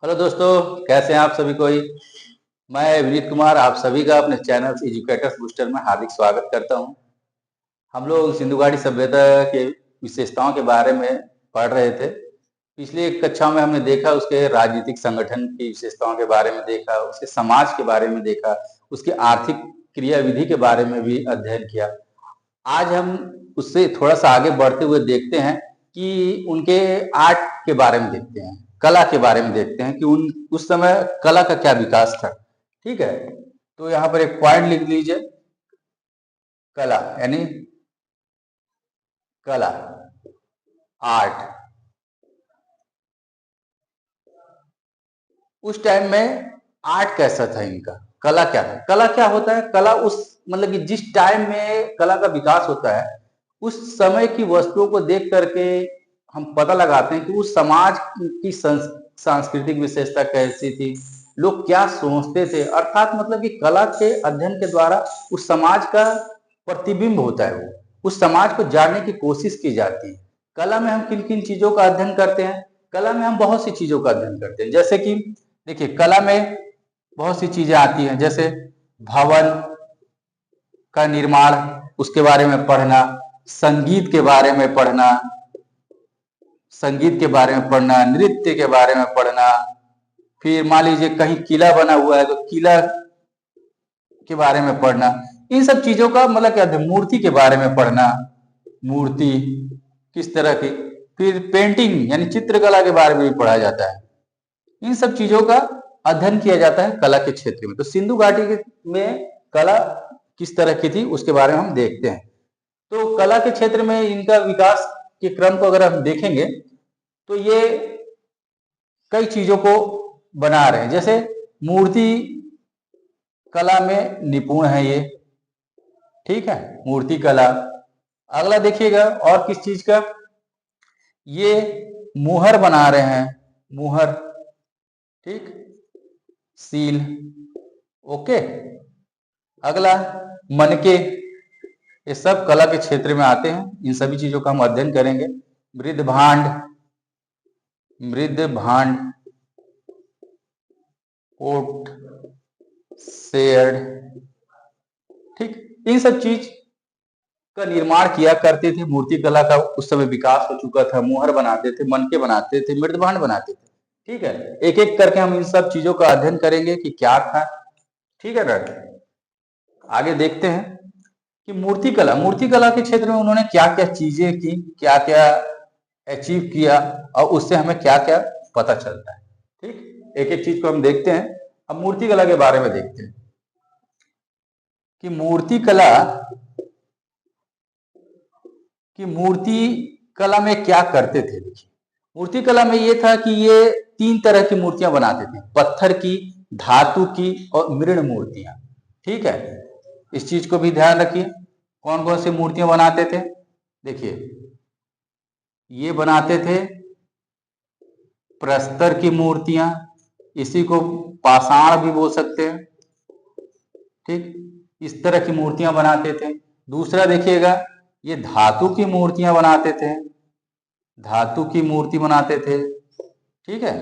Hello दोस्तों, कैसे हैं आप सभी कोई। मैं विनीत कुमार आप सभी का अपने चैनल एजुकेटर्स बूस्टर में हार्दिक स्वागत करता हूं। हम लोग सिंधु घाटी सभ्यता के विशेषताओं के बारे में पढ़ रहे थे। पिछली एक कक्षा में हमने देखा उसके राजनीतिक संगठन की विशेषताओं के बारे में देखा, उसके समाज के बारे में देखा, उसके आर्थिक क्रियाविधि के बारे में भी अध्ययन किया। आज हम उससे थोड़ा सा आगे बढ़ते हुए देखते हैं कि उनके आर्ट के बारे में देखते हैं, कला के बारे में देखते हैं कि उस समय कला का क्या विकास था। ठीक है, तो यहाँ पर एक पॉइंट लिख लीजिए, कला यानी कला, आर्ट। उस टाइम में आर्ट कैसा था इनका, कला क्या था। कला क्या होता है, कला उस मतलब कि जिस टाइम में कला का विकास होता है उस समय की वस्तुओं को देख करके हम पता लगाते हैं कि उस समाज की सांस्कृतिक विशेषता कैसी थी, लोग क्या सोचते थे। अर्थात मतलब कि कला के अध्ययन के द्वारा उस समाज का प्रतिबिंब होता है, वो उस समाज को जानने की कोशिश की जाती है। कला में हम किन किन चीजों का अध्ययन करते हैं। कला में हम बहुत सी चीजों का अध्ययन करते हैं, जैसे कि देखिए कला में बहुत सी चीजें आती हैं, जैसे भवन का निर्माण, उसके बारे में पढ़ना, संगीत के बारे में पढ़ना, संगीत के बारे में पढ़ना, नृत्य के बारे में पढ़ना। फिर मान लीजिए कहीं किला बना हुआ है तो किला के बारे में पढ़ना। इन सब चीजों का मतलब क्या है, मूर्ति के बारे में पढ़ना, मूर्ति किस तरह की। फिर पेंटिंग यानी चित्रकला के बारे में भी पढ़ा जाता है। इन सब चीजों का अध्ययन किया जाता है कला के क्षेत्र में। तो सिंधु घाटी में कला किस तरह की थी उसके बारे में हम देखते हैं। तो कला के क्षेत्र में इनका विकास के क्रम को अगर हम देखेंगे तो ये कई चीजों को बना रहे हैं, जैसे मूर्ति कला में निपुण है ये। ठीक है, मूर्ति कला। अगला देखिएगा और किस चीज का, ये मुहर बना रहे हैं, मुहर। ठीक, सील। ओके, अगला मनके। ये सब कला के क्षेत्र में आते हैं, इन सभी चीजों का हम अध्ययन करेंगे। मृद भांड, मृद भांड, कोट, शेड। ठीक, इन सब चीज का निर्माण किया करते थे। मूर्ति कला का उस समय विकास हो चुका था, मुहर बनाते थे, मनके बनाते थे, मृद भांड बनाते थे। ठीक है, एक एक करके हम इन सब चीजों का अध्ययन करेंगे कि क्या था। ठीक है ना, आगे देखते हैं कि मूर्ति कला, मूर्ति कला के क्षेत्र में उन्होंने क्या क्या चीजें की, क्या क्या अचीव किया और उससे हमें क्या क्या पता चलता है। ठीक, एक एक चीज को हम देखते हैं। अब मूर्ति कला के बारे में देखते हैं कि मूर्ति कला कि मूर्ति कला में क्या करते थे। देखिए, मूर्ति कला में ये था कि ये तीन तरह की मूर्तियां बनाते थे, पत्थर की, धातु की और मृण मूर्तियां। ठीक है, इस चीज को भी ध्यान रखिए। कौन कौन सी मूर्तियां बनाते थे, देखिए ये बनाते थे प्रस्तर की मूर्तियां, इसी को पाषाण भी बोल सकते हैं। ठीक, इस तरह की मूर्तियां बनाते थे। दूसरा देखिएगा, ये धातु की मूर्तियां बनाते थे, धातु की मूर्ति बनाते थे। ठीक है,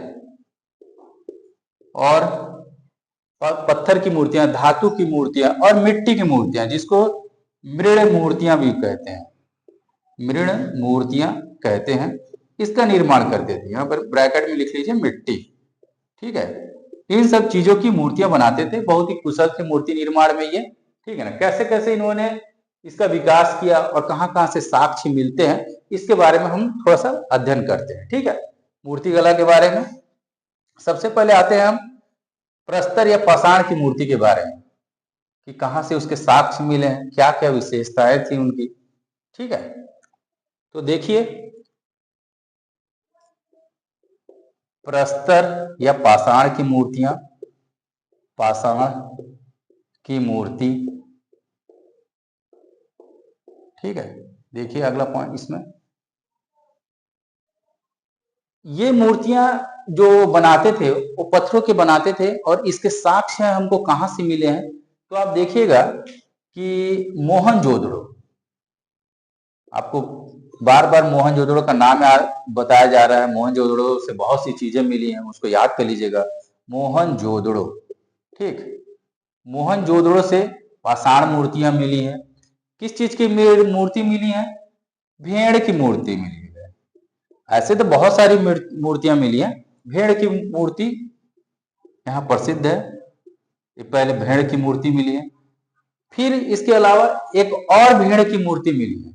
और पत्थर की मूर्तियां, धातु की मूर्तियां और मिट्टी की मूर्तियां, जिसको मृण मूर्तियां भी कहते हैं, मृण मूर्तियां कहते हैं। इसका निर्माण करते थे, यहाँ पर ब्रैकेट में लिख लीजिए मिट्टी। ठीक है, इन सब चीजों की मूर्तियां बनाते थे, बहुत ही कुशल थे मूर्ति निर्माण में ये। ठीक है ना, कैसे कैसे इन्होंने इसका विकास किया और कहाँ कहाँ से साक्ष्य मिलते हैं, इसके बारे में हम थोड़ा सा अध्ययन करते हैं। ठीक है, मूर्ति कला के बारे में सबसे पहले आते हैं हम प्रस्तर या पाषाण की मूर्ति के बारे में, कि कहाँ से उसके साक्ष्य मिले हैं, क्या क्या विशेषताएं थी उनकी। ठीक है, तो देखिए प्रस्तर या पाषाण की मूर्तियां, पाषाण की मूर्ति। ठीक है, देखिए अगला पॉइंट इसमें, ये मूर्तियां जो बनाते थे वो पत्थरों के बनाते थे और इसके साक्ष्य हमको कहां से मिले हैं। तो आप देखिएगा कि मोहनजोदड़ो, आपको बार बार मोहनजोदड़ो का नाम बताया जा रहा है। मोहनजोदड़ो से बहुत सी चीजें मिली हैं, उसको याद कर लीजिएगा। मोहनजोदड़ो, ठीक। मोहनजोदड़ो से पाषाण मूर्तियां मिली हैं। किस चीज की मूर्ति मिली है? भेड़ की मूर्ति मिली है। ऐसे तो बहुत सारी मूर्तियां मिली हैं, भेड़ की मूर्ति यहाँ प्रसिद्ध है। ये पहले भेड़ की मूर्ति मिली है। फिर इसके अलावा एक और भेड़ की मूर्ति मिली है।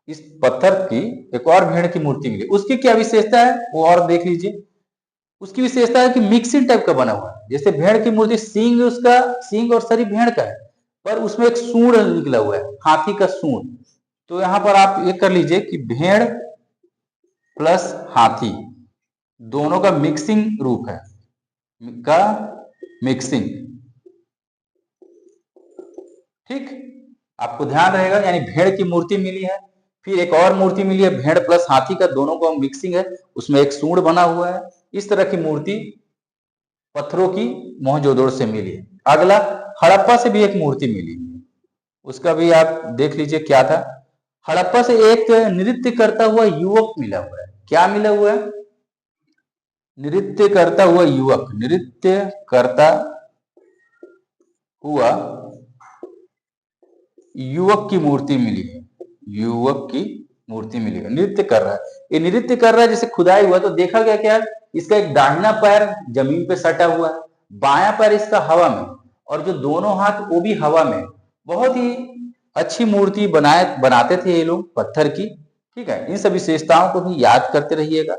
इस पत्थर की एक और भेड़ की मूर्ति मिली। उसकी क्या विशेषता है वो और देख लीजिए। उसकी विशेषता है कि मिक्सिंग टाइप का बना हुआ है। जैसे भेड़ की मूर्ति, सींग उसका, सींग और शरीर भेड़ का है, पर उसमें एक सूंड निकला हुआ है, हाथी का सूंड। तो यहां पर आप ये कर लीजिए कि भेड़ प्लस हाथी दोनों का मिक्सिंग रूप है, का मिक्सिंग, ठीक। आपको ध्यान रहेगा, यानी भेड़ की मूर्ति मिली है। फिर एक और मूर्ति मिली है भेड़ प्लस हाथी का, दोनों का मिक्सिंग है, उसमें एक सूंड बना हुआ है। इस तरह की मूर्ति पत्थरों की मोहनजोदड़ो से मिली है। अगला, हड़प्पा से भी एक मूर्ति मिली है, उसका भी आप देख लीजिए क्या था। हड़प्पा से एक नृत्य करता हुआ युवक मिला हुआ है। क्या मिला हुआ है? नृत्य करता हुआ युवक, नृत्य करता हुआ युवक की मूर्ति मिली है। युवक की मूर्ति मिली है, नृत्य कर रहा है। ये नृत्य कर रहा है, जैसे खुदाई हुआ तो देखा गया क्या, इसका एक दाहिना पैर जमीन पे सटा हुआ है, बायां पैर इसका हवा में, और जो दोनों हाथ वो भी हवा में। बहुत ही अच्छी मूर्ति बनाते थे ये लोग पत्थर की, ठीक है। इन सब विशेषताओं को भी याद करते रहिएगा,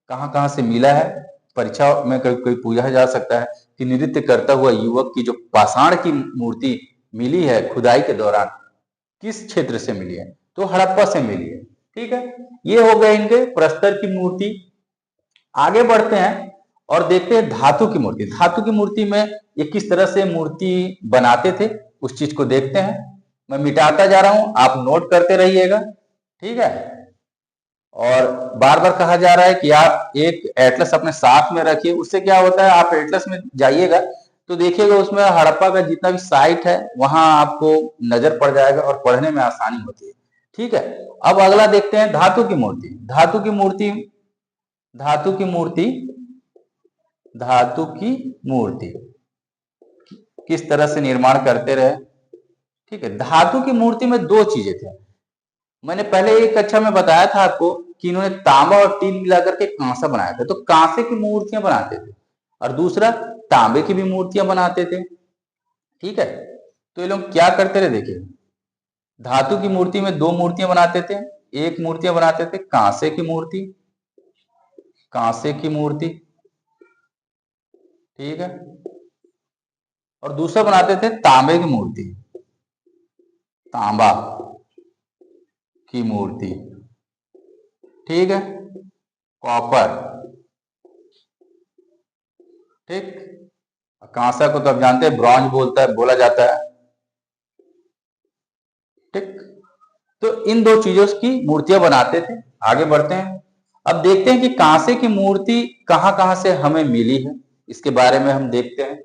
कहाँ कहाँ से मिला है। परीक्षा में कभी पूछा जा सकता है कि नृत्य करता हुआ युवक की जो पाषाण की मूर्ति मिली है खुदाई के दौरान, किस क्षेत्र से मिली है? तो हड़प्पा से मिली है, ठीक है। ये हो गए इनके प्रस्तर की मूर्ति। आगे बढ़ते हैं और देखते हैं धातु की मूर्ति। धातु की मूर्ति में ये किस तरह से मूर्ति बनाते थे, उस चीज को देखते हैं। मैं मिटाता जा रहा हूं, आप नोट करते रहिएगा, ठीक है। और बार बार कहा जा रहा है कि आप एक एटलस अपने साथ में रखिए। उससे क्या होता है, आप एटलस में जाइएगा तो देखिएगा उसमें हड़प्पा का जितना भी साइट है वहां आपको नजर पड़ जाएगा और पढ़ने में आसानी होती है, ठीक है। अब अगला देखते हैं धातु की मूर्ति। धातु की मूर्ति, धातु की मूर्ति, धातु की मूर्ति किस तरह से निर्माण करते रहे, ठीक है। धातु की मूर्ति में दो चीजें थे। मैंने पहले एक कक्षा में बताया था आपको कि इन्होंने तांबा और टील मिलाकर के कांसा बनाया था, तो कांसे की मूर्तियां बनाते थे, और दूसरा तांबे की भी मूर्तियां बनाते थे, ठीक है। तो ये लोग क्या करते थे, देखिए धातु की मूर्ति में दो मूर्तियां बनाते थे। एक मूर्तियां बनाते थे कांसे की मूर्ति, कांसे की मूर्ति, ठीक है, और दूसरा बनाते थे तांबे की मूर्ति, तांबा की मूर्ति, ठीक है, कॉपर, ठीक। कांसा को तो आप जानते हैं ब्रॉन्ज बोला जाता है, ठीक। तो इन दो चीजों की मूर्तियां बनाते थे। आगे बढ़ते हैं, अब देखते हैं कि कांसे की मूर्ति कहां कहां से हमें मिली है, इसके बारे में हम देखते हैं।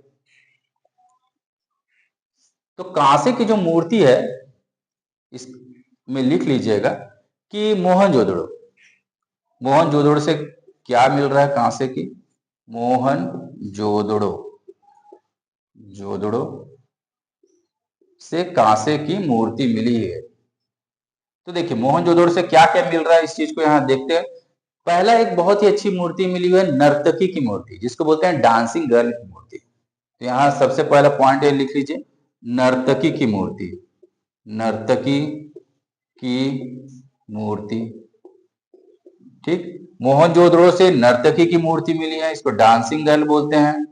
तो कांसे की जो मूर्ति है इसमें लिख लीजिएगा कि मोहनजोदड़ो, मोहनजोदड़ो से क्या मिल रहा है, कांसे की, मोहनजोदड़ो, जोदड़ो से कांसे की मूर्ति मिली है। तो देखिए मोहनजोदड़ो से क्या क्या मिल रहा है, इस चीज को यहां देखते हैं। पहला एक बहुत ही अच्छी मूर्ति मिली हुई है नर्तकी की मूर्ति, जिसको बोलते हैं डांसिंग गर्ल की मूर्ति। तो यहाँ सबसे पहला पॉइंट ये लिख लीजिए, नर्तकी की मूर्ति, नर्तकी की मूर्ति, ठीक। मोहनजोदड़ो से नर्तकी की मूर्ति मिली है, इसको डांसिंग गर्ल बोलते हैं,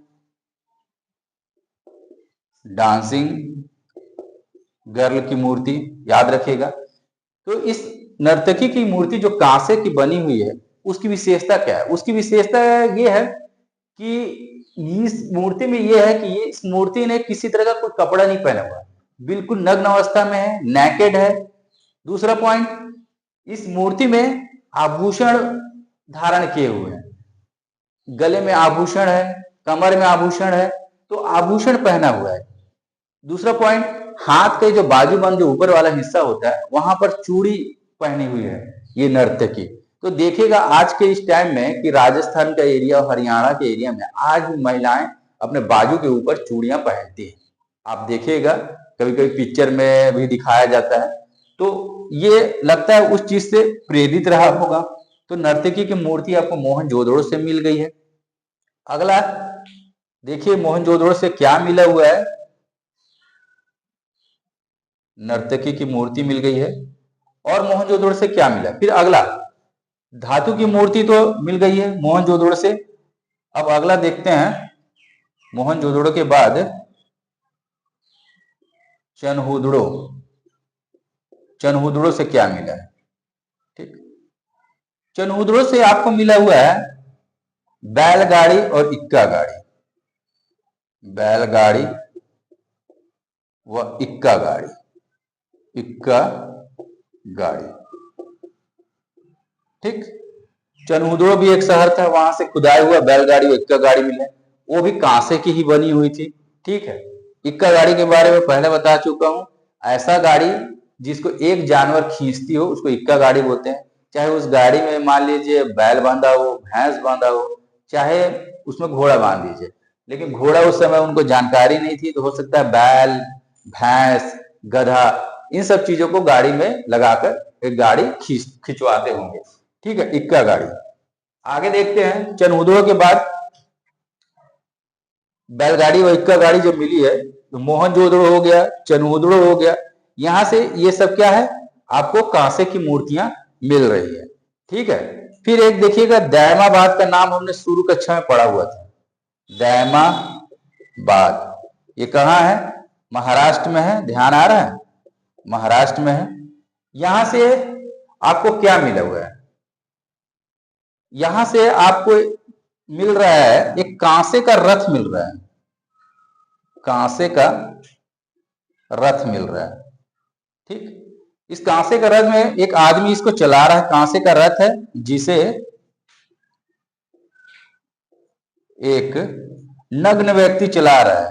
डांसिंग गर्ल की मूर्ति, याद रखिएगा। तो इस नर्तकी की मूर्ति जो कांसे की बनी हुई है, उसकी विशेषता क्या है? उसकी विशेषता ये है कि इस मूर्ति में ये है कि ये इस मूर्ति ने किसी तरह का कोई कपड़ा नहीं पहना हुआ, बिल्कुल नग्न अवस्था में है, नेकेड है। दूसरा पॉइंट, इस मूर्ति में आभूषण धारण किए हुए हैं, गले में आभूषण है, कमर में आभूषण है, तो आभूषण पहना हुआ है। दूसरा पॉइंट, हाथ के जो बाजूबंद जो ऊपर वाला हिस्सा होता है वहां पर चूड़ी पहनी हुई है, ये नर्तकी। तो देखिएगा आज के इस टाइम में कि राजस्थान का एरिया और हरियाणा के एरिया में आज भी महिलाएं अपने बाजू के ऊपर चूड़ियां पहनती हैं। आप देखिएगा कभी कभी पिक्चर में भी दिखाया जाता है, तो ये लगता है उस चीज से प्रेरित रहा होगा। तो नर्तकी की मूर्ति आपको मोहनजोदड़ो से मिल गई है। अगला देखिए मोहनजोदड़ो से क्या मिला हुआ है, नर्तकी की मूर्ति मिल गई है और मोहनजोदड़ो से क्या मिला। फिर अगला धातु की मूर्ति तो मिल गई है मोहनजोदड़ो से। अब अगला देखते हैं मोहनजोदड़ो के बाद चनहुदड़ो, चनहुदड़ो से क्या मिला है। ठीक, चनहुदड़ो से आपको मिला हुआ है बैलगाड़ी और इक्का गाड़ी, बैलगाड़ी व इक्का गाड़ी, इक्का गाड़ी। ठीक, चनहुदड़ो भी एक शहर था, वहां से खुदाई हुआ बैलगाड़ी और इक्का गाड़ी मिले, वो भी कांसे की ही बनी हुई थी। ठीक है, इक्का गाड़ी के बारे में पहले बता चुका हूं। ऐसा गाड़ी जिसको एक जानवर खींचती हो उसको इक्का गाड़ी बोलते हैं। चाहे उस गाड़ी में मान लीजिए बैल बांधा हो, भैंस बांधा हो, चाहे उसमें घोड़ा बांध दीजिए, लेकिन घोड़ा उस समय उनको जानकारी नहीं थी, तो हो सकता है बैल, भैंस, गधा, इन सब चीजों को गाड़ी में लगाकर एक गाड़ी खिंचवाते होंगे। ठीक है, इक्का गाड़ी। आगे देखते हैं चनहुदड़ो के बाद बैलगाड़ी और इक्का गाड़ी जो मिली है, तो मोहनजोदड़ो हो गया, चनहुदड़ो हो गया, यहां से ये सब क्या है आपको कांसे की मूर्तियां मिल रही है। ठीक है, फिर एक देखिएगा दैमाबाद का नाम हमने शुरू कक्षा में पढ़ा हुआ था, दैमाबाद। ये कहाँ है, महाराष्ट्र में है, ध्यान आ रहा है, महाराष्ट्र में है। यहां से आपको क्या मिला हुआ है, यहां से आपको मिल रहा है एक कांसे का रथ मिल रहा है, कांसे का रथ मिल रहा है। ठीक, इस कांसे का रथ में एक आदमी इसको चला रहा है, कांसे का रथ है जिसे एक नग्न व्यक्ति चला रहा है,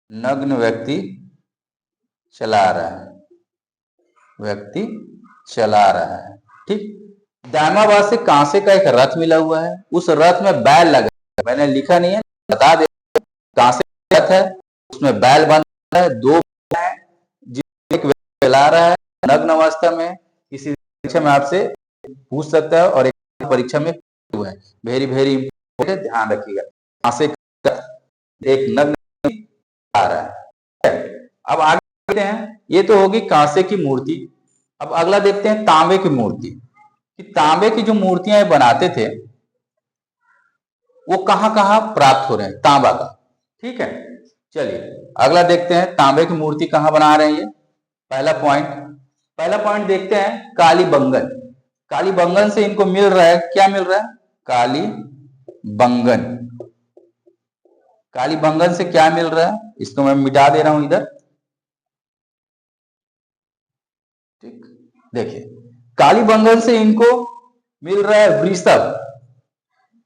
नग्न व्यक्ति चला रहा है, व्यक्ति चला रहा है। ठीक, दामाबाद से कांसे का एक रथ मिला हुआ है, उस रथ में बैल लगा है, मैंने लिखा नहीं है बता दे, कांसे का रथ है उसमें बैल बंधा है, दो है, एक व्यक्ति चला रहा है नग्न अवस्था में। किसी परीक्षा में आपसे पूछ सकता है और एक परीक्षा में हुआ है, वेरी वेरी इंपॉर्टेंट, ध्यान रखिएगा। कांसे का एक नग्न आ रहा है। अब आगे देखते हैं, ये तो होगी कांसे की मूर्ति। अब अगला देखते हैं तांबे की मूर्ति, कि तांबे की जो मूर्तियां बनाते थे वो कहां कहां प्राप्त हो रहे हैं, तांबा का। ठीक है, चलिए अगला देखते हैं तांबे की मूर्ति कहां बना रहे हैं ये। पहला पॉइंट देखते हैं कालीबंगन। कालीबंगन से इनको मिल रहा है, क्या मिल रहा है, कालीबंगन। कालीबंगन से क्या मिल रहा है, इसको मैं मिटा दे रहा हूं इधर। ठीक, देखिए कालीबंगन से इनको मिल रहा है वृषभ,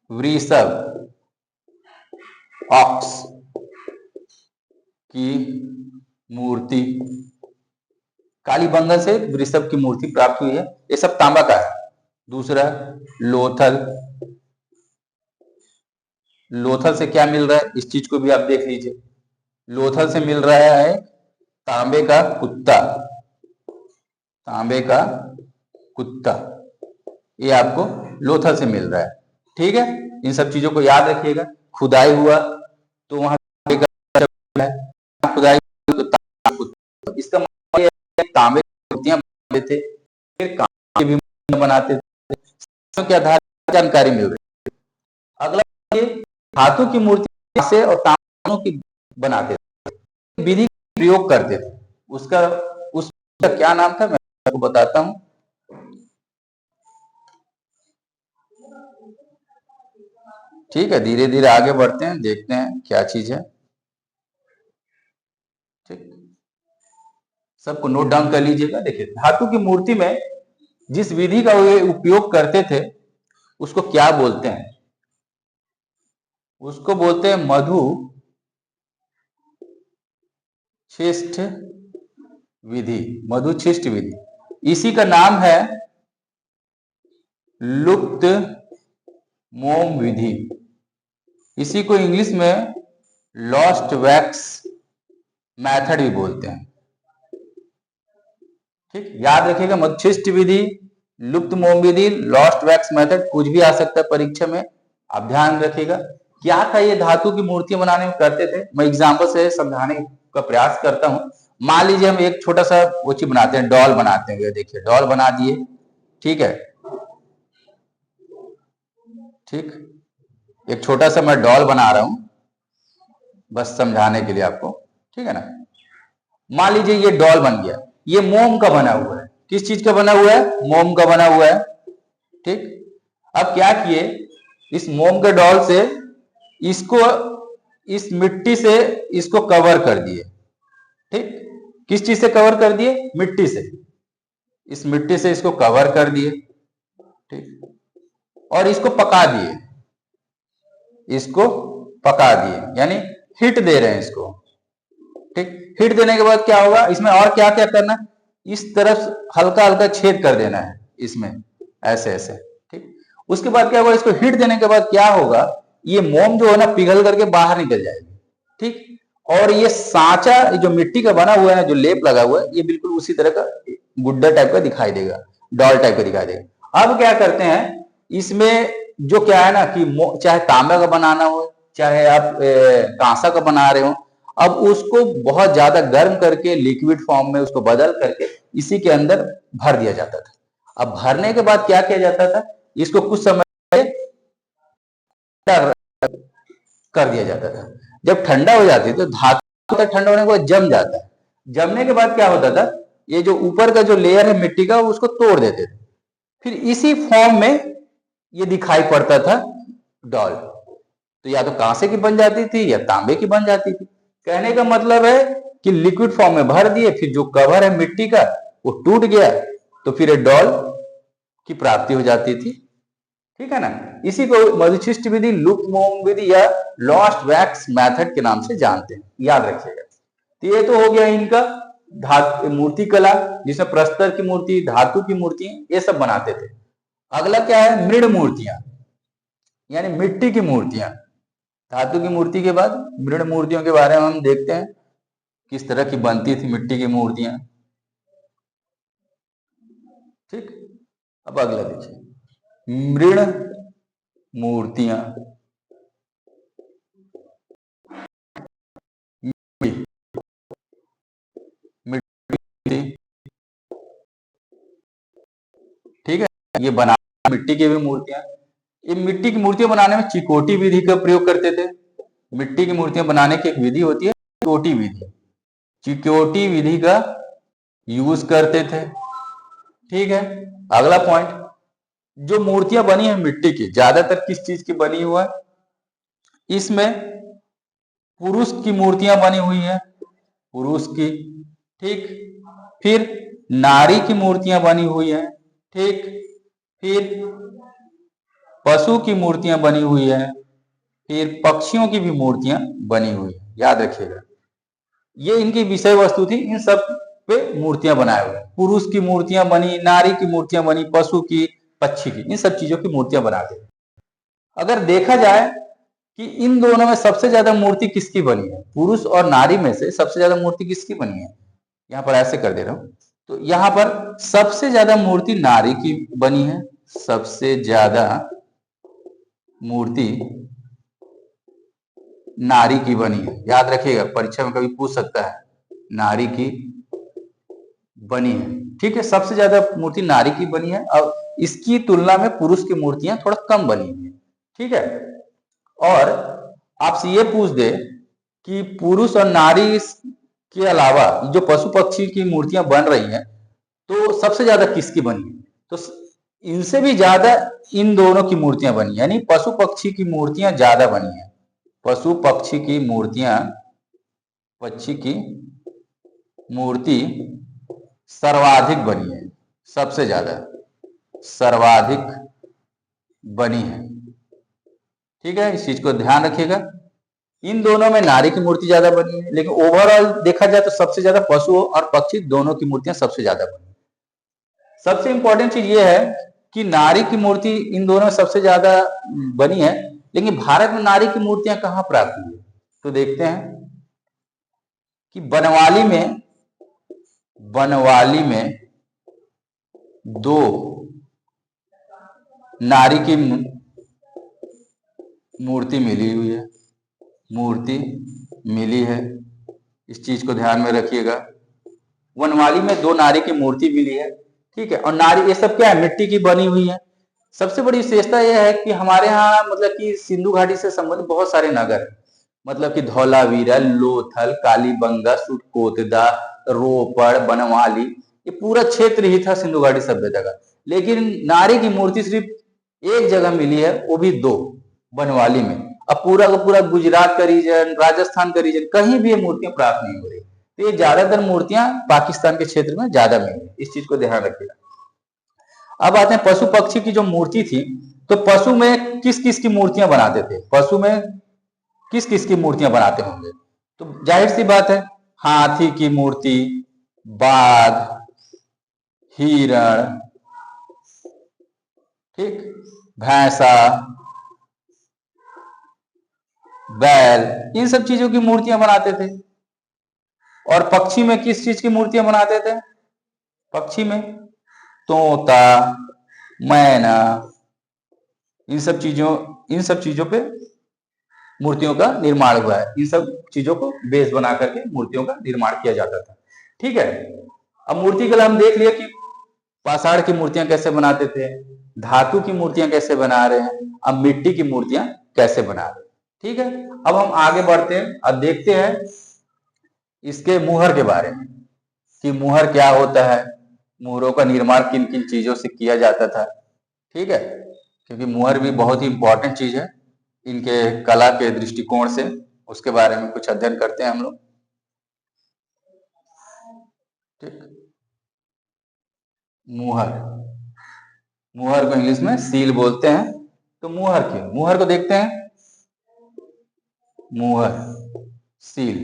वृषभ ऑक्स की मूर्ति, कालीबंगन से वृषभ की मूर्ति प्राप्त हुई है, ये सब तांबा का है। दूसरा लोथल, लोथल से क्या मिल रहा है, इस चीज को भी आप देख लीजिए। लोथल से मिल रहा है तांबे का कुत्ता, तांबे का कुत्ता, ये आपको लोथल से मिल रहा है। ठीक है, इन सब चीजों को याद रखिएगा। खुदाई हुआ तो वहां खुदाई तो इसका मतलब तांबे की मूर्तियां बनाते थे, फिर कांसे की भी बनाते थे, के आधार पर जानकारी मिल रही है। अगला धातु की मूर्ति से और तांबों की बनाते थे, विधि प्रयोग करते थे, उसका क्या नाम था मैं आपको बताता हूं। ठीक है, धीरे धीरे आगे बढ़ते हैं, देखते हैं क्या चीज है। ठीक, सबको नोट डाउन कर लीजिएगा। देखिए धातु की मूर्ति में जिस विधि का वे उपयोग करते थे उसको क्या बोलते हैं, उसको बोलते हैं मधु छिष्ट विधि, मधु छिष्ट विधि। इसी का नाम है लुप्त मोम विधि, इसी को इंग्लिश में लॉस्ट वैक्स मेथड भी बोलते हैं। ठीक, याद रखिएगा, मध्यस्थ विधि, लुप्त मोम विधि, लॉस्ट वैक्स मेथड, कुछ भी आ सकता है परीक्षा में, आप ध्यान रखिएगा। क्या था ये धातु की मूर्तियां बनाने में करते थे, मैं एग्जाम्पल से समझाने का प्रयास करता हूं। मान लीजिए हम एक छोटा सा वो चीज बनाते हैं, डॉल बनाते हैं, देखिए डॉल बना दिए, ठीक है, ठीक, एक छोटा सा मैं डॉल बना रहा हूं बस समझाने के लिए आपको, ठीक है ना। मान लीजिए ये डॉल बन गया, ये मोम का बना हुआ है, किस चीज का बना हुआ है, मोम का बना हुआ है, ठीक। अब क्या किए, इस मोम के डॉल से इसको इस मिट्टी से इसको कवर कर दिए, ठीक, किस चीज से कवर कर दिए, मिट्टी से, इस मिट्टी से इसको कवर कर दिए, ठीक, और इसको पका दिए, इसको पका दिए, यानी हीट दे रहे हैं इसको, ठीक। हीट देने के बाद क्या होगा, इसमें और क्या क्या करना है, इस तरफ हल्का हल्का छेद कर देना है इसमें, ऐसे ऐसे, ठीक। उसके बाद क्या होगा, इसको हीट देने के बाद क्या होगा, ये मोम जो है ना पिघल करके बाहर निकल जाएगी, ठीक। और ये सांचा जो मिट्टी का बना हुआ है, जो लेप लगा हुआ है, ये बिल्कुल उसी तरह का गुड्डा टाइप का दिखाई देगा, डॉल टाइप का दिखाई देगा। अब क्या करते हैं, इसमें जो क्या है ना कि चाहे तांबे का बनाना हो, चाहे आप कांसा का बना रहे हो, अब उसको बहुत ज्यादा गर्म करके लिक्विड फॉर्म में उसको बदल करके इसी के अंदर भर दिया जाता था। अब भरने के बाद क्या किया जाता था, इसको कुछ समय कर दिया जाता था। जब ठंडा हो जाती तो धातु ठंडा होने के बाद जम जाता है, जमने के बाद क्या होता था, ये जो ऊपर का जो लेयर है मिट्टी का उसको तोड़ देते थे, फिर इसी फॉर्म में ये दिखाई पड़ता था डॉल। तो या तो कांसे की बन जाती थी या तांबे की बन जाती थी। कहने का मतलब है कि लिक्विड फॉर्म में भर दिए, फिर जो कवर है मिट्टी का वो टूट गया, तो फिर डॉल की प्राप्ति हो जाती थी, ठीक है ना। इसी को मध्यस्थ विधि, लुप्त मोम विधि या लॉस्ट वैक्स मेथड के नाम से जानते हैं, याद रखिएगा। तो ये तो हो गया इनका धातु मूर्ति कला, जिसमें प्रस्तर की मूर्ति, धातु की मूर्ति, ये सब बनाते थे। अगला क्या है, मृण मूर्तियां, यानी मिट्टी की मूर्तियां। धातु की मूर्ति के बाद मृण मूर्तियों के बारे में हम देखते हैं, किस तरह की बनती थी मिट्टी की मूर्तियां, ठीक। अब अगला देखिए, मृण मूर्तियां, मिट्टी, ठीक है, ये बना मिट्टी की भी मूर्तियां। ये मिट्टी की मूर्तियां बनाने में चिकोटी विधि का प्रयोग करते थे। मिट्टी की मूर्तियां बनाने की एक विधि होती है चिकोटी विधि, चिकोटी विधि का यूज करते थे, ठीक है। अगला पॉइंट, जो मूर्तियां बनी है मिट्टी की, ज्यादातर किस चीज की बनी हुआ है, इसमें पुरुष की मूर्तियां बनी हुई है, पुरुष की, ठीक। फिर नारी की मूर्तियां बनी हुई है, ठीक। फिर पशु की मूर्तियां बनी हुई है, फिर पक्षियों की भी मूर्तियां बनी हुई है, याद रखिएगा। ये इनकी विषय वस्तु थी, इन सब पे मूर्तियां बनाए हुए, पुरुष की मूर्तियां बनी, नारी की मूर्तियां बनी, पशु की, पक्षी की, इन सब चीजों की मूर्तियां बनाते हैं। अगर देखा जाए कि इन दोनों में सबसे ज्यादा मूर्ति किसकी बनी है, पुरुष और नारी में से सबसे ज्यादा मूर्ति किसकी बनी है, यहाँ पर ऐसे कर दे रहा हूं, तो यहाँ पर सबसे ज्यादा मूर्ति नारी की बनी है, सबसे ज्यादा मूर्ति नारी की बनी है, याद रखिएगा, परीक्षा में कभी पूछ सकता है, नारी की बनी है, ठीक है। सबसे ज्यादा मूर्ति नारी की बनी है, और इसकी तुलना में पुरुष की मूर्तियां थोड़ा कम बनी हुई है, ठीक है। और आपसे ये पूछ दे कि पुरुष और नारी के अलावा जो पशु पक्षी की मूर्तियां बन रही हैं, तो सबसे ज्यादा किसकी बनी है, तो इनसे भी ज्यादा इन दोनों की मूर्तियां बनी, यानी पशु पक्षी की मूर्तियां ज्यादा बनी है, पशु पक्षी की मूर्तियां, पक्षी की मूर्ति सर्वाधिक बनी है, सबसे ज्यादा सर्वाधिक बनी है, ठीक है। इस चीज को ध्यान रखिएगा। इन दोनों में नारी की मूर्ति ज्यादा बनी है, लेकिन ओवरऑल देखा जाए तो सबसे ज्यादा पशु और पक्षी दोनों की मूर्तियां सबसे ज्यादा बनी। सबसे इंपॉर्टेंट चीज ये है कि नारी की मूर्ति इन दोनों में सबसे ज्यादा बनी है, लेकिन भारत में नारी की मूर्तियां कहाँ प्राप्त हुई है? तो देखते हैं कि बनवाली में दो नारी की मूर्ति मिली हुई है, मूर्ति मिली है। इस चीज को ध्यान में रखिएगा। वनवाली में दो नारी की मूर्ति मिली है, ठीक है। और नारी ये सब क्या है? मिट्टी की बनी हुई है। सबसे बड़ी विशेषता यह है कि हमारे यहाँ मतलब कि सिंधु घाटी से संबंधित बहुत सारे नगर, मतलब कि धौलावीरा, लोथल, कालीबंगा, सुटकोतदा, रोपड़, बनवाली, ये पूरा क्षेत्र ही था सिंधु घाटी सभ्यता का। लेकिन नारी की मूर्ति सिर्फ एक जगह मिली है, वो भी दो, बनवाली में। अब पूरा का पूरा गुजरात का रीजन, राजस्थान का रीजन, कहीं भी ये मूर्तियां प्राप्त नहीं हो रही। तो ये ज्यादातर मूर्तियां पाकिस्तान के क्षेत्र में ज्यादा मिली, इस चीज को ध्यान रखिएगा। अब आते हैं पशु पक्षी की जो मूर्ति थी, तो पशु में किस किस की मूर्तियां बनाते थे? पशु में किस किस की मूर्तियां बनाते होंगे? तो जाहिर सी बात है, हाथी की मूर्ति, बाघ, हिरण, ठीक, भैंसा, बैल, इन सब चीजों की मूर्तियां बनाते थे। और पक्षी में किस चीज की मूर्तियां बनाते थे? पक्षी में तोता, मैना, इन सब चीजों पे मूर्तियों का निर्माण हुआ है। इन सब चीजों को बेस बना करके मूर्तियों का निर्माण किया जाता था, ठीक है। अब मूर्ति कला हम देख लिया कि पाषाण की मूर्तियां कैसे बनाते थे, धातु की मूर्तियां कैसे बना रहे हैं, अब मिट्टी की मूर्तियां कैसे बना रहे हैं, ठीक है। अब हम आगे बढ़ते हैं, अब देखते हैं इसके मुहर के बारे में कि मुहर क्या होता है, मुहरों का निर्माण किन किन चीजों से किया जाता था, ठीक है। क्योंकि मुहर भी बहुत ही इंपॉर्टेंट चीज है इनके कला के दृष्टिकोण से, उसके बारे में कुछ अध्ययन करते हैं हम लोग, ठीक। मुहर को इंग्लिश में सील बोलते हैं। तो मुहर को देखते हैं, मुहर, सील,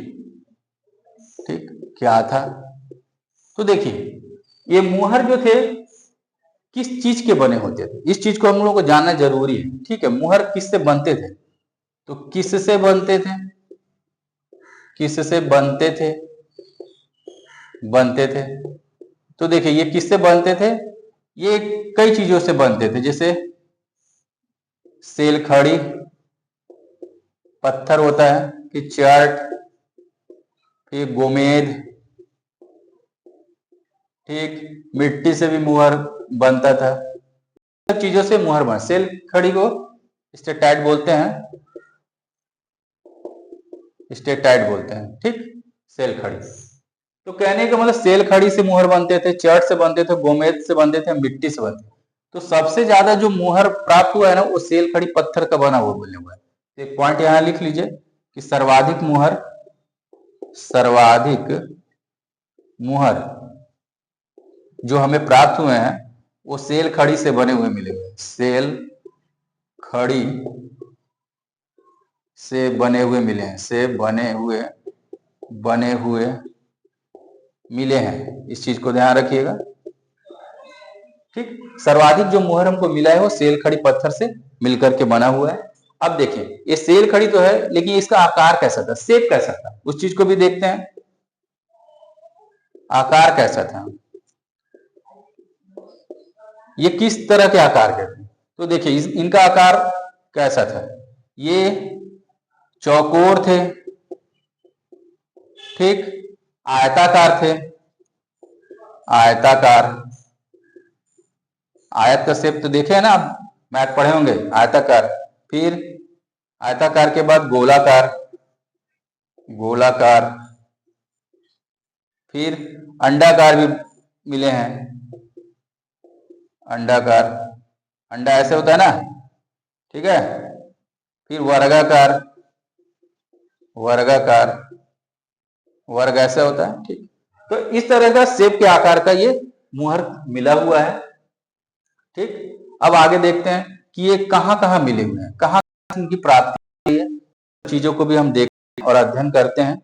ठीक, क्या था? तो देखिए ये मुहर जो थे किस चीज के बने होते थे, इस चीज को हम लोगों को जानना जरूरी है, ठीक है। मुहर किससे बनते थे? तो किससे बनते थे? किससे बनते थे? तो देखिए ये किससे बनते थे? ये कई चीजों से बनते थे, जैसे सेल खड़ी, पत्थर होता है, कि चर्ट, फिर गोमेद, ठीक, मिट्टी से भी मुहर बनता था। सब चीजों से मुहर बना। सेल खड़ी को स्टेटाइट बोलते हैं, ठीक, सेल खड़ी। तो कहने का मतलब सेल खड़ी से मुहर बनते थे, चर्ट से बनते थे, गोमेद से बनते थे, मिट्टी से बनते थे। तो सबसे ज्यादा जो मुहर प्राप्त हुआ है ना, वो सेल खड़ी पत्थर का बना हुआ बने हुआ है। एक पॉइंट यहां लिख लीजिए कि सर्वाधिक मुहर जो हमें प्राप्त हुए हैं वो सेल खड़ी से बने हुए मिले हुए, सेल खड़ी से बने हुए मिले हैं, से बने हुए मिले हैं। इस चीज को ध्यान रखिएगा, ठीक। सर्वाधिक जो मुहर हमको मिला है वो सेल खड़ी पत्थर से मिलकर के बना हुआ है। अब देखिए ये सेल खड़ी तो है, लेकिन इसका आकार कैसा था, शेप कैसा था, उस चीज को भी देखते हैं। आकार कैसा था, ये किस तरह के आकार के थे? तो देखिए इनका आकार कैसा था, ये चौकोर थे, ठीक, आयताकार थे, आयत का शेप तो देखे है ना, आप मैथ पढ़े होंगे, आयताकार। फिर आयताकार के बाद गोलाकार, फिर अंडाकार भी मिले हैं, अंडाकार, अंडा ऐसे होता है ना, ठीक है। फिर वर्ग ऐसे होता है, ठीक। तो इस तरह का शेप के आकार का ये मुहर मिला हुआ है, ठीक। अब आगे देखते हैं कि ये कहां कहां मिले हुए हैं, कहां इनकी प्राप्ति हुई है, चीजों को भी हम देखते और अध्ययन करते हैं।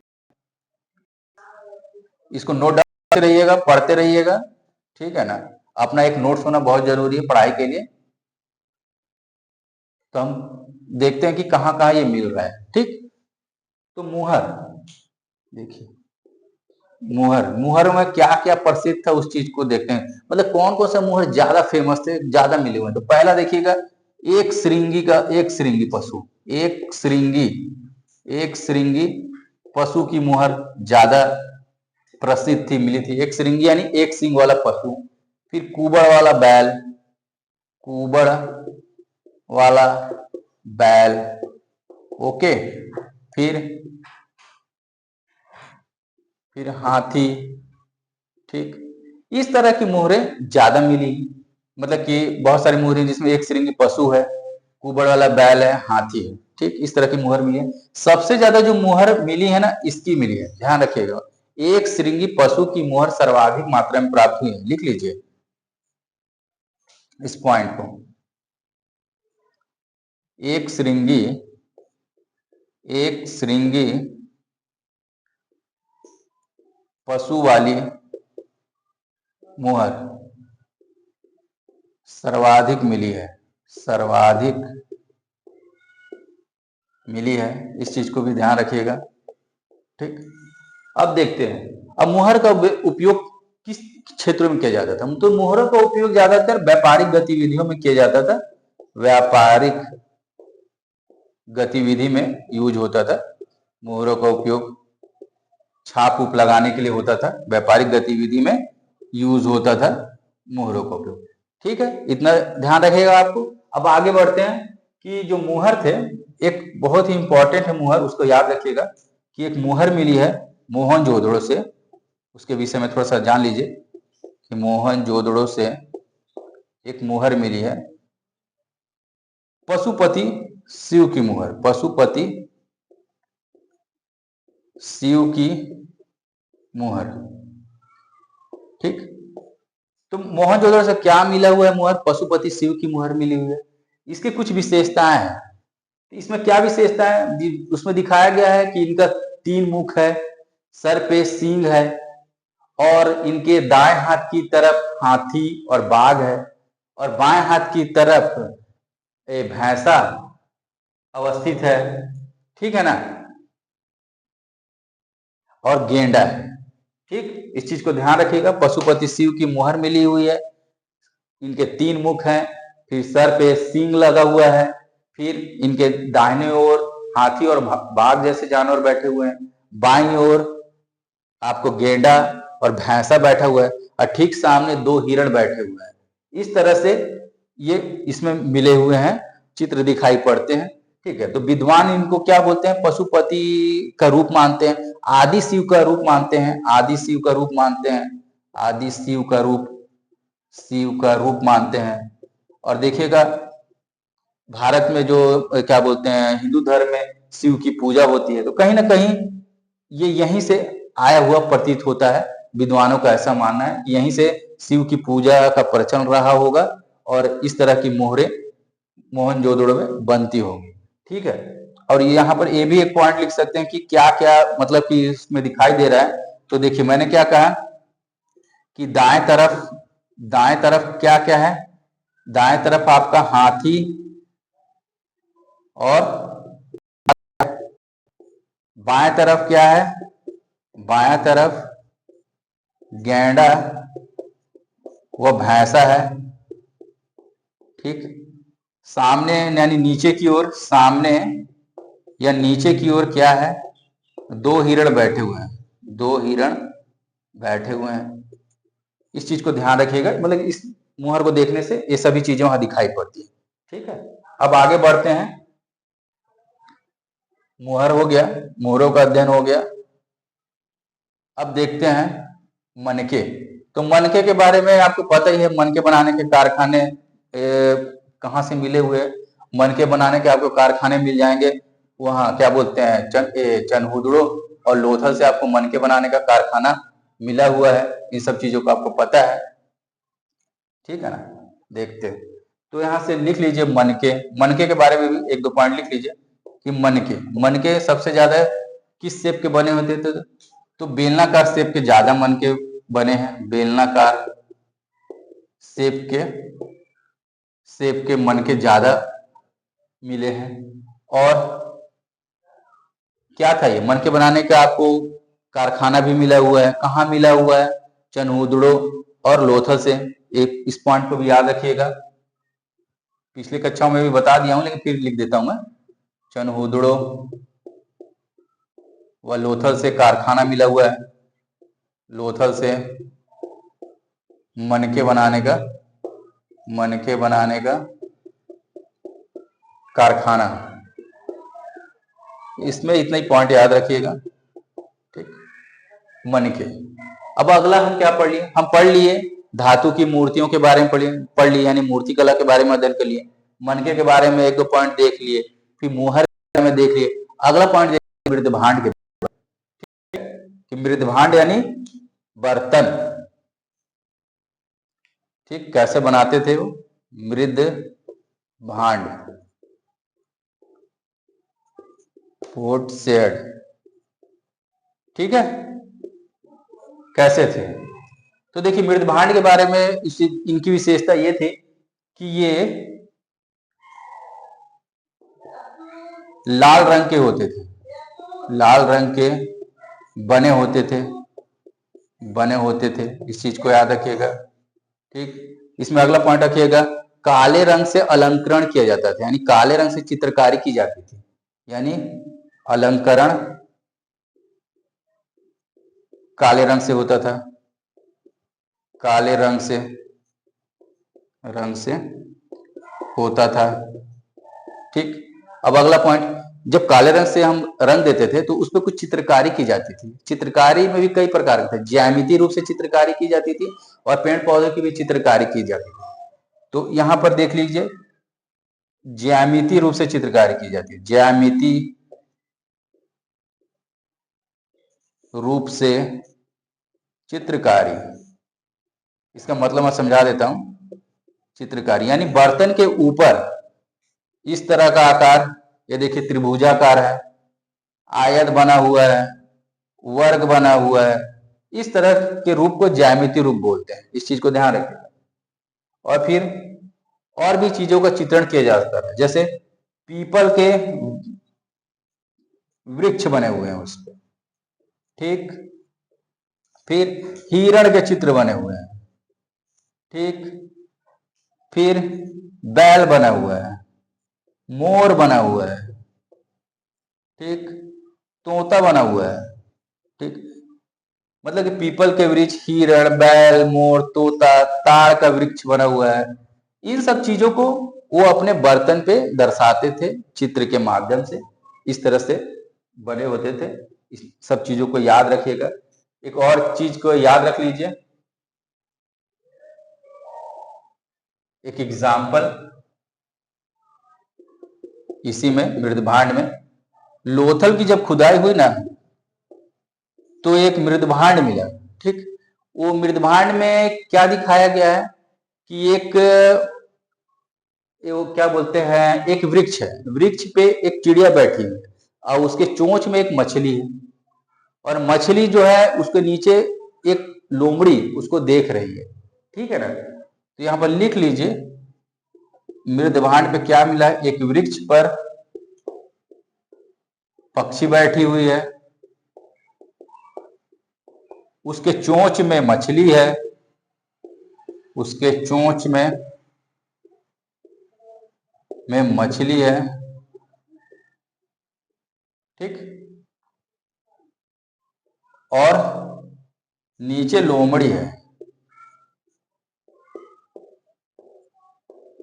इसको नोट डाउन करते रहिएगा, पढ़ते रहिएगा, ठीक है ना। अपना एक नोट्स होना बहुत जरूरी है पढ़ाई के लिए। तो हम देखते हैं कि कहाँ कहाँ ये मिल रहा है। ठीक, तो मुहर देखिए, मुहर मुहर में क्या क्या प्रसिद्ध था उस चीज को देखते हैं, मतलब कौन कौन सा मुहर ज्यादा फेमस थे, ज्यादा मिले हुए हैं। तो पहला देखिएगा, एक श्रृंगी का, एक श्रृंगी पशु, एक श्रृंगी पशु की मुहर ज्यादा प्रसिद्ध थी, मिली थी। एक श्रृंगी यानी एक सिंग वाला पशु। फिर कुबड़ वाला बैल, कुबड़ वाला बैल, ओके। फिर हाथी, ठीक। इस तरह की मोहरें ज्यादा मिली, मतलब कि बहुत सारी मोहरें जिसमें एक श्रृंगी पशु है, कुबड़ वाला बैल है, हाथी है, ठीक। इस तरह की मोहर मिली है। सबसे ज्यादा जो मोहर मिली है ना, इसकी मिली है, ध्यान रखिएगा। एक श्रृंगी पशु की मोहर सर्वाधिक मात्रा में प्राप्त हुई है, लिख लीजिए इस पॉइंट को। एक श्रृंगी पशु वाली मुहर सर्वाधिक मिली है, सर्वाधिक मिली है। इस चीज को भी ध्यान रखिएगा, ठीक। अब देखते हैं, अब मुहर का उपयोग किस क्षेत्रों में किया जाता था। तो मुहरों का उपयोग ज्यादातर व्यापारिक गतिविधियों में किया जाता था, व्यापारिक गतिविधि में यूज होता था। मुहरों का उपयोग छाप उप लगाने के लिए होता था, व्यापारिक गतिविधि में यूज होता था मुहरों का उपयोग, ठीक है। इतना ध्यान रखिएगा आपको। अब आगे बढ़ते हैं कि जो मुहर थे, एक बहुत ही इंपॉर्टेंट है मुहर, उसको याद रखिएगा कि एक मुहर मिली है मोहनजोदड़ो से। उसके विषय में थोड़ा सा जान लीजिए कि मोहनजोदड़ो से एक मुहर मिली है, पशुपति शिव की मुहर, पशुपति शिव की मुहर, ठीक। तो मोहनजोदड़ो से क्या मिला हुआ है मुहर, पशुपति शिव की मुहर मिली हुई है। इसकी कुछ विशेषताएं हैं। इसमें क्या विशेषता है, उसमें दिखाया गया है कि इनका 3 मुख है, सर पे सींग है, और इनके दाएं हाथ की तरफ हाथी और बाघ है, और बाएं हाथ की तरफ भैंसा अवस्थित है, ठीक है ना, और गेंडा है, ठीक। इस चीज को ध्यान रखिएगा। पशुपति शिव की मुहर मिली हुई है, इनके 3 मुख हैं, फिर सर पे सींग लगा हुआ है, फिर इनके दाहिने ओर हाथी और बाघ जैसे जानवर बैठे हुए हैं, बाईं ओर आपको गेंडा और भैंसा बैठा हुआ है, और ठीक सामने 2 हिरण बैठे हुए हैं। इस तरह से ये इसमें मिले हुए हैं, चित्र दिखाई पड़ते हैं, ठीक है। तो विद्वान इनको क्या बोलते हैं, पशुपति का रूप मानते हैं, आदि शिव का रूप मानते हैं, आदि शिव का रूप मानते हैं, आदि शिव का रूप मानते हैं। और देखिएगा, भारत में जो क्या बोलते हैं, हिंदू धर्म में शिव की पूजा होती है, तो कहीं ना कहीं ये यहीं से आया हुआ प्रतीत होता है। विद्वानों का ऐसा मानना है कि यहीं से शिव की पूजा का प्रचलन रहा होगा, और इस तरह की मोहरें मोहनजोदड़ो में बनती होगी, ठीक है। और यहाँ पर ये भी एक पॉइंट लिख सकते हैं कि क्या क्या मतलब कि इसमें दिखाई दे रहा है। तो देखिए, मैंने क्या कहा कि दाएं तरफ क्या क्या है, दाएं तरफ आपका हाथी, और बाएं तरफ क्या है, बाएं तरफ गैंडा व भैंसा है, ठीक। सामने यानी नीचे की ओर, सामने या नीचे की ओर क्या है, 2 हिरण बैठे हुए हैं, 2 हिरण बैठे हुए हैं। इस चीज को ध्यान रखिएगा, मतलब इस मुहर को देखने से ये सभी चीजें वहां दिखाई पड़ती है, ठीक है। अब आगे बढ़ते हैं, मुहर हो गया, मुहरों का अध्ययन हो गया। अब देखते हैं मनके। तो मनके के बारे में आपको पता ही है, मनके बनाने के कारखाने कहाँ से मिले हुए। मनके बनाने के आपको कारखाने मिल जाएंगे, वहाँ क्या बोलते हैं, चनहुदड़ो और लोथल से आपको मनके बनाने का कारखाना मिला हुआ है। इन सब चीजों का आपको पता है, ठीक है ना। देखते हैं, तो यहाँ से लिख लीजिए मनके। मनके के बारे में भी 1-2 पॉइंट लिख लीजिए कि मनके सबसे ज्यादा किस शेप के बने होते थे। तो बेलनाकार शेप के ज्यादा मनके बने हैं, बेलनाकार सेब के मन के ज्यादा मिले हैं। और क्या था ये मन के बनाने का, आपको कारखाना भी मिला हुआ है। कहाँ मिला हुआ है? चनहुदड़ो और लोथल से। एक इस पॉइंट को भी याद रखिएगा, पिछले कक्षाओं में भी बता दिया हूं लेकिन फिर लिख देता हूं मैं। चनहुदड़ो व लोथल से कारखाना मिला हुआ है। लोथल से मनके बनाने का कारखाना। इसमें इतना ही पॉइंट याद रखिएगा, ठीक। मनके। अब अगला हम क्या पढ़ लिए? हम पढ़ लिए धातु की मूर्तियों के बारे में पढ़ लिए, यानी मूर्ति कला के बारे में अध्ययन कर लिए। मनके के बारे में एक दो पॉइंट देख लिए, फिर मुहर के बारे में देख लिए। अगला पॉइंट देखिए मृदभांड के, कि मृदभांड यानी बर्तन, ठीक, कैसे बनाते थे वो? मृद भांड, पोटसेड, ठीक है, कैसे थे? तो देखिए मृद भांड के बारे में इनकी विशेषता ये थी कि ये लाल रंग के होते थे, लाल रंग के बने होते थे। इस चीज को याद रखिएगा, ठीक। इसमें अगला पॉइंट रखिएगा, काले रंग से अलंकरण किया जाता था, यानी काले रंग से चित्रकारी की जाती थी, यानी अलंकरण काले रंग से होता था, काले रंग से होता था, ठीक। अब अगला पॉइंट, जब काले रंग से हम रंग देते थे तो उस पर कुछ चित्रकारी की जाती थी। चित्रकारी में भी कई प्रकार के थे, ज्यामितीय रूप से चित्रकारी की जाती थी और पेड़ पौधों की भी चित्रकारी की जाती थी। तो यहां पर देख लीजिए, ज्यामितीय रूप से चित्रकारी की जाती है, ज्यामितीय रूप से चित्रकारी। इसका मतलब मैं समझा देता हूं। चित्रकारी यानी बर्तन के ऊपर इस तरह का आकार, ये देखिए त्रिभुजाकार है, आयत बना हुआ है, वर्ग बना हुआ है, इस तरह के रूप को ज्यामितीय रूप बोलते हैं। इस चीज को ध्यान रखिएगा। और फिर और भी चीजों का चित्रण किया जा सकता है, जैसे पीपल के वृक्ष बने हुए हैं उस पर, ठीक। फिर हिरण के चित्र बने हुए हैं, ठीक। फिर बैल बना हुआ है, मोर बना हुआ है, ठीक, तोता बना हुआ है, ठीक। मतलब कि पीपल के वृक्ष, हिरण, बैल, मोर, तोता, ताड़ का वृक्ष बना हुआ है। इन सब चीजों को वो अपने बर्तन पे दर्शाते थे चित्र के माध्यम से, इस तरह से बने होते थे। इस सब चीजों को याद रखिएगा। एक और चीज को याद रख लीजिए, एक एग्जाम्पल इसी में मृदभांड में, लोथल की जब खुदाई हुई ना तो एक मृदभांड मिला, ठीक। वो मृदभांड में क्या दिखाया गया है कि एक, वो क्या बोलते हैं, एक वृक्ष है, वृक्ष पे एक चिड़िया बैठी है और उसके चोंच में एक मछली है, और मछली जो है उसके नीचे एक लोमड़ी उसको देख रही है, ठीक है ना। तो यहां पर लिख लीजिए, मृदभांड पे क्या मिला है? एक वृक्ष पर पक्षी बैठी हुई है, उसके चोंच में मछली है, उसके चोंच में मछली है, ठीक, और नीचे लोमड़ी है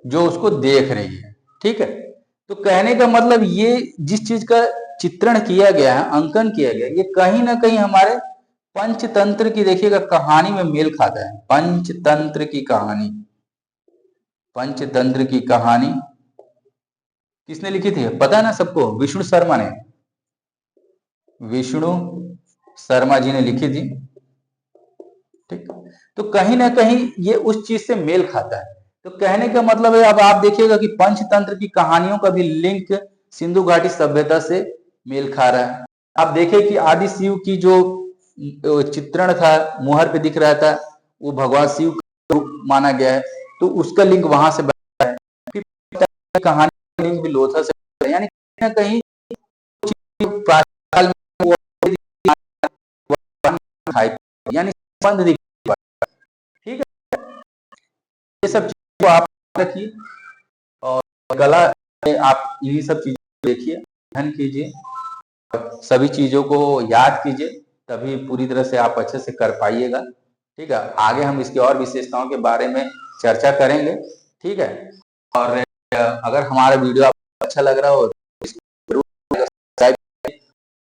जो उसको देख रही है, ठीक है। तो कहने का मतलब ये जिस चीज का चित्रण किया गया है, अंकन किया गया, ये कहीं ना कहीं हमारे पंचतंत्र की, देखिएगा, कहानी में मेल खाता है। पंचतंत्र की कहानी, पंचतंत्र की कहानी किसने लिखी थी पता है ना सबको? विष्णु शर्मा ने, विष्णु शर्मा जी ने लिखी थी, ठीक। तो कहीं ना कहीं ये उस चीज से मेल खाता है। तो कहने का मतलब है, अब आप देखिएगा कि पंचतंत्र की कहानियों का भी लिंक सिंधु घाटी सभ्यता से मेल खा रहा है। आप देखें कि आदि शिव की जो चित्रण था मुहर पे दिख रहा था, वो भगवान शिव रूप माना गया है, तो उसका लिंक वहां से बनता है। फिर कहानी का लिंक भी लोथा से बनता है, यानी कहीं ना कहीं प्राचीन काल में यानी संबंध दिखता है। ठीक है, ये सब चीजों को आप रखिए और कला आप इन्हीं सब चीजों को देखिए, अध्ययन कीजिए, सभी चीजों को याद कीजिए, तभी पूरी तरह से आप अच्छे से कर पाइएगा। ठीक है, आगे हम इसकी और विशेषताओं के बारे में चर्चा करेंगे। ठीक है, और अगर हमारा वीडियो आपको अच्छा लग रहा हो तो इसको जरूर सब्सक्राइब,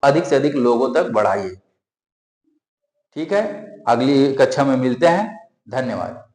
अधिक से अधिक लोगों तक बढ़ाइए। ठीक है, अगली कक्षा में मिलते हैं। धन्यवाद।